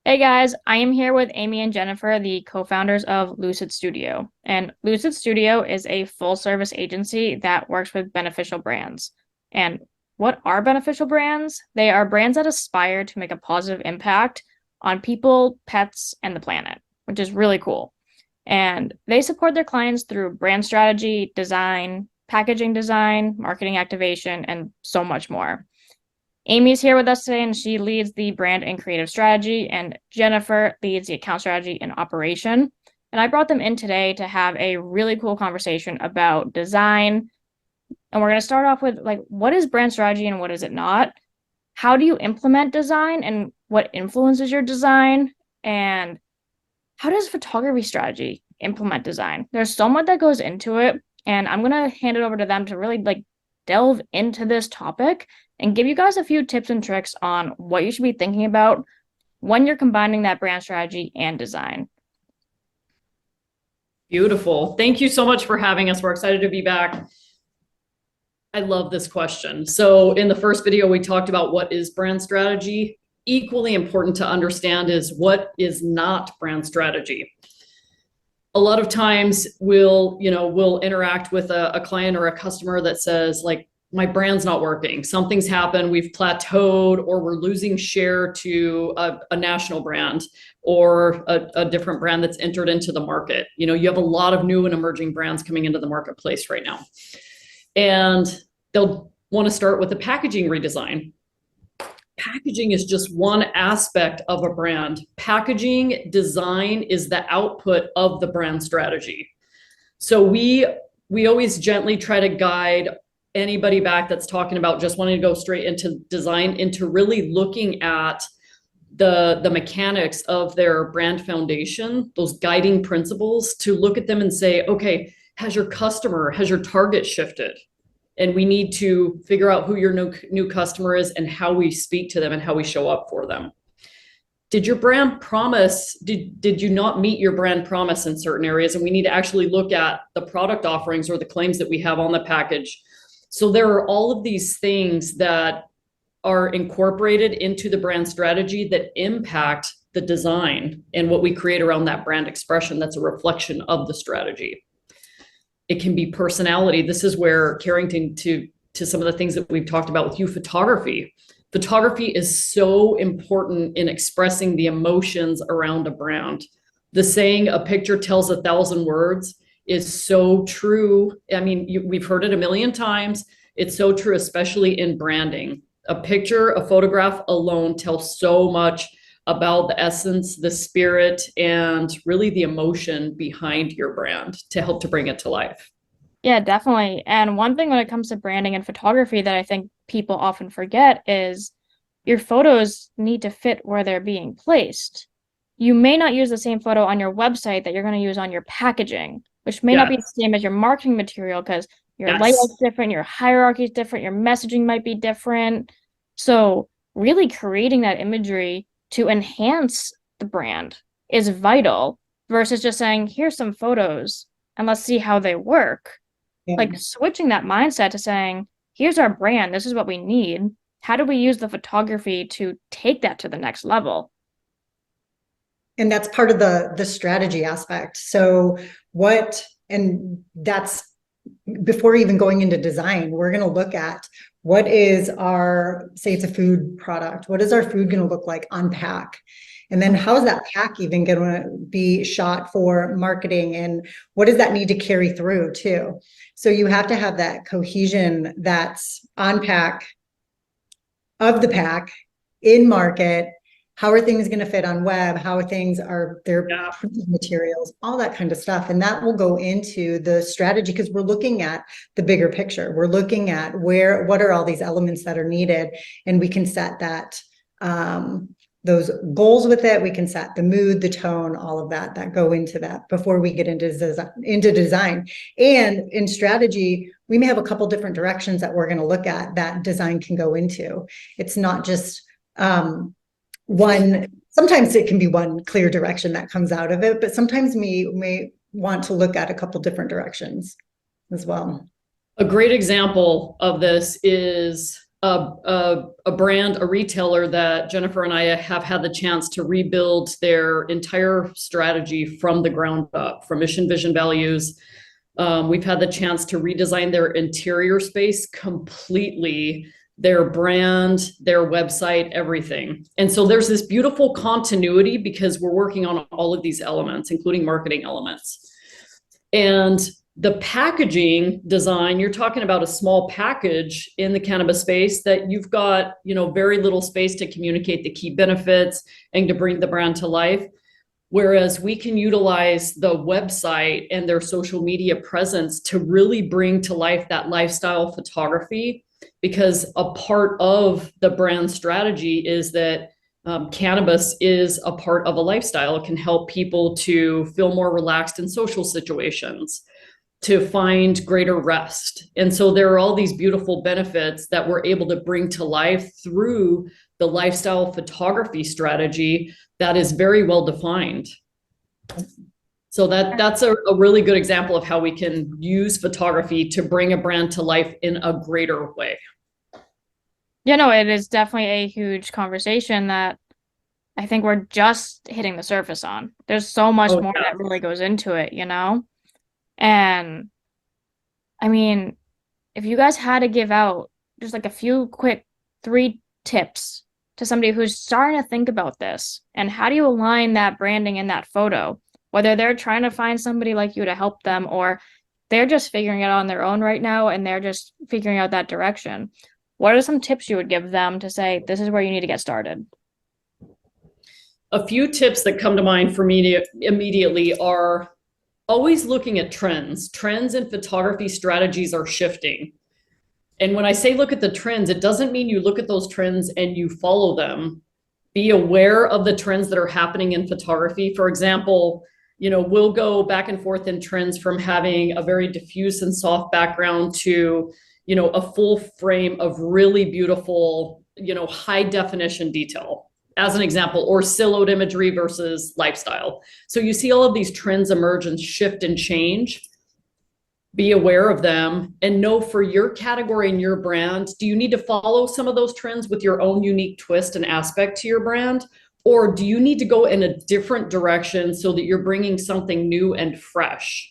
Hey guys, I am here with Amy and Jennifer, the co-founders of Lucid Studio. And Lucid Studio is a full-service agency that works with beneficial brands. And what are beneficial brands? They are brands that aspire to make a positive impact on people, pets, and the planet, which is really cool. And they support their clients through brand strategy, design, packaging design, marketing activation, and so much more. Amy's here with us today, and she leads the brand and creative strategy, and Jennifer leads the account strategy and operation. And I brought them in today to have a really cool conversation about design. And we're going to start off with what is brand strategy and what is it not? How do you implement design and what influences your design? And how does photography strategy implement design? There's so much that goes into it, and I'm going to hand it over to them to really delve into this topic and give you guys a few tips and tricks on what you should be thinking about when you're combining that brand strategy and design. Beautiful. Thank you so much for having us. We're excited to be back. I love this question. So in the first video, we talked about what is brand strategy. Equally important to understand is what is not brand strategy. A lot of times we'll interact with a client or a customer that says like, my brand's not working. Something's happened. We've plateaued, or we're losing share to a national brand or a different brand that's entered into the market. You have a lot of new and emerging brands coming into the marketplace right now. And they'll want to start with a packaging redesign. Packaging is just one aspect of a brand. Packaging design is the output of the brand strategy. So we always gently try to guide anybody back that's talking about just wanting to go straight into design, into really looking at the mechanics of their brand foundation, those guiding principles, to look at them and say, okay, has your target shifted? And we need to figure out who your new customer is and how we speak to them and how we show up for them. Did your brand promise, did you not meet your brand promise in certain areas? And we need to actually look at the product offerings or the claims that we have on the package. So there are all of these things that are incorporated into the brand strategy that impact the design and what we create around that brand expression that's a reflection of the strategy. It can be personality. This is where Carrington, to some of the things that we've talked about with you, photography. Photography is so important in expressing the emotions around a brand. The saying, a picture tells 1,000 words, is so true. I mean, we've heard it a million times. It's so true, especially in branding. A picture, a photograph alone tells so much about the essence, the spirit, and really the emotion behind your brand to help to bring it to life. Yeah, definitely. And one thing when it comes to branding and photography that I think people often forget is your photos need to fit where they're being placed. You may not use the same photo on your website that you're going to use on your packaging, which may not be the same as your marketing material because your layout's different, your hierarchy is different, your messaging might be different. So really creating that imagery to enhance the brand is vital versus just saying, here's some photos and let's see how they work. Yeah. Like switching that mindset to saying, here's our brand, this is what we need. How do we use the photography to take that to the next level? And that's part of the strategy aspect. So that's before even going into design, we're going to look at what is our, say it's a food product, what is our food going to look like on pack? And then how is that pack even going to be shot for marketing? And what does that need to carry through too? So you have to have that cohesion that's on pack, of the pack, in market. How are things going to fit on web? How are things are their materials, all that kind of stuff. And that will go into the strategy because we're looking at the bigger picture. We're looking at what are all these elements that are needed, and we can set that those goals with it. We can set the mood, the tone, all of that go into that before we get into design. And in strategy, we may have a couple different directions that we're going to look at that design can go into. It's not just one. Sometimes it can be one clear direction that comes out of it, but sometimes we may want to look at a couple different directions as well. A great example of this is a brand, a retailer that Jennifer and I have had the chance to rebuild their entire strategy from the ground up, from mission, vision, values. We've had the chance to redesign their interior space completely, their brand, their website, everything. And so there's this beautiful continuity because we're working on all of these elements, including marketing elements. And the packaging design, you're talking about a small package in the cannabis space that you've got, very little space to communicate the key benefits and to bring the brand to life. Whereas we can utilize the website and their social media presence to really bring to life that lifestyle photography, because a part of the brand strategy is that cannabis is a part of a lifestyle. It can help people to feel more relaxed in social situations, to find greater rest. And so there are all these beautiful benefits that we're able to bring to life through the lifestyle photography strategy that is very well defined. So that's a really good example of how we can use photography to bring a brand to life in a greater way. Yeah, no, it is definitely a huge conversation that I think we're just hitting the surface on. There's so much more that really goes into it, And I mean, if you guys had to give out just like a few quick 3 tips to somebody who's starting to think about this, and how do you align that branding in that photo, whether they're trying to find somebody like you to help them or they're just figuring it out on their own right now and they're just figuring out that direction. What are some tips you would give them to say, this is where you need to get started? A few tips that come to mind for me immediately are always looking at trends. Trends in photography strategies are shifting. And when I say look at the trends, it doesn't mean you look at those trends and you follow them. Be aware of the trends that are happening in photography. For example, we'll go back and forth in trends from having a very diffuse and soft background to, a full frame of really beautiful, high definition detail, as an example, or silhouette imagery versus lifestyle. So you see all of these trends emerge and shift and change. Be aware of them and know for your category and your brand, do you need to follow some of those trends with your own unique twist and aspect to your brand? Or do you need to go in a different direction so that you're bringing something new and fresh?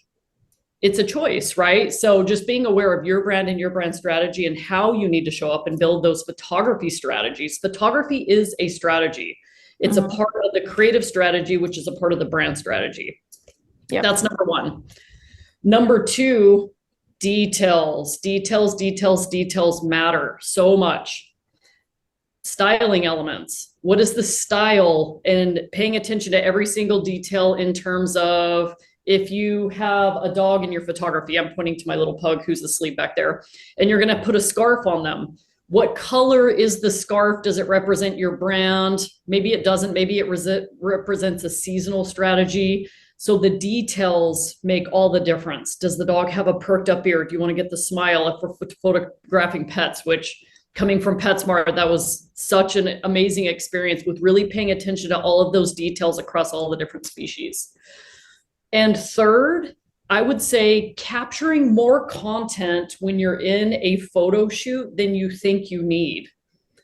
It's a choice, right? So just being aware of your brand and your brand strategy and how you need to show up and build those photography strategies. Photography is a strategy. It's a part of the creative strategy, which is a part of the brand strategy. Yep. That's number 1. Number 2, details. Details matter so much. Styling elements. What is the style? And paying attention to every single detail in terms of, if you have a dog in your photography, I'm pointing to my little pug who's asleep back there, and you're going to put a scarf on them. What color is the scarf? Does it represent your brand? Maybe it doesn't. Maybe it represents a seasonal strategy. So the details make all the difference. Does the dog have a perked up ear? Do you want to get the smile if we're photographing pets, which coming from PetSmart, that was such an amazing experience with really paying attention to all of those details across all the different species. And third, I would say capturing more content when you're in a photo shoot than you think you need.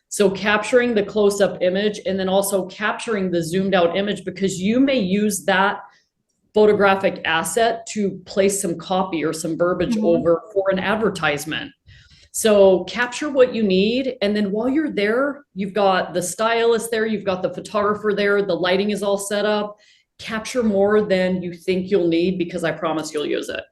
So capturing the close-up image and then also capturing the zoomed out image, because you may use that photographic asset to place some copy or some verbiage over for an advertisement. So capture what you need. And then while you're there, you've got the stylist there, you've got the photographer there, the lighting is all set up. Capture more than you think you'll need, because I promise you'll use it.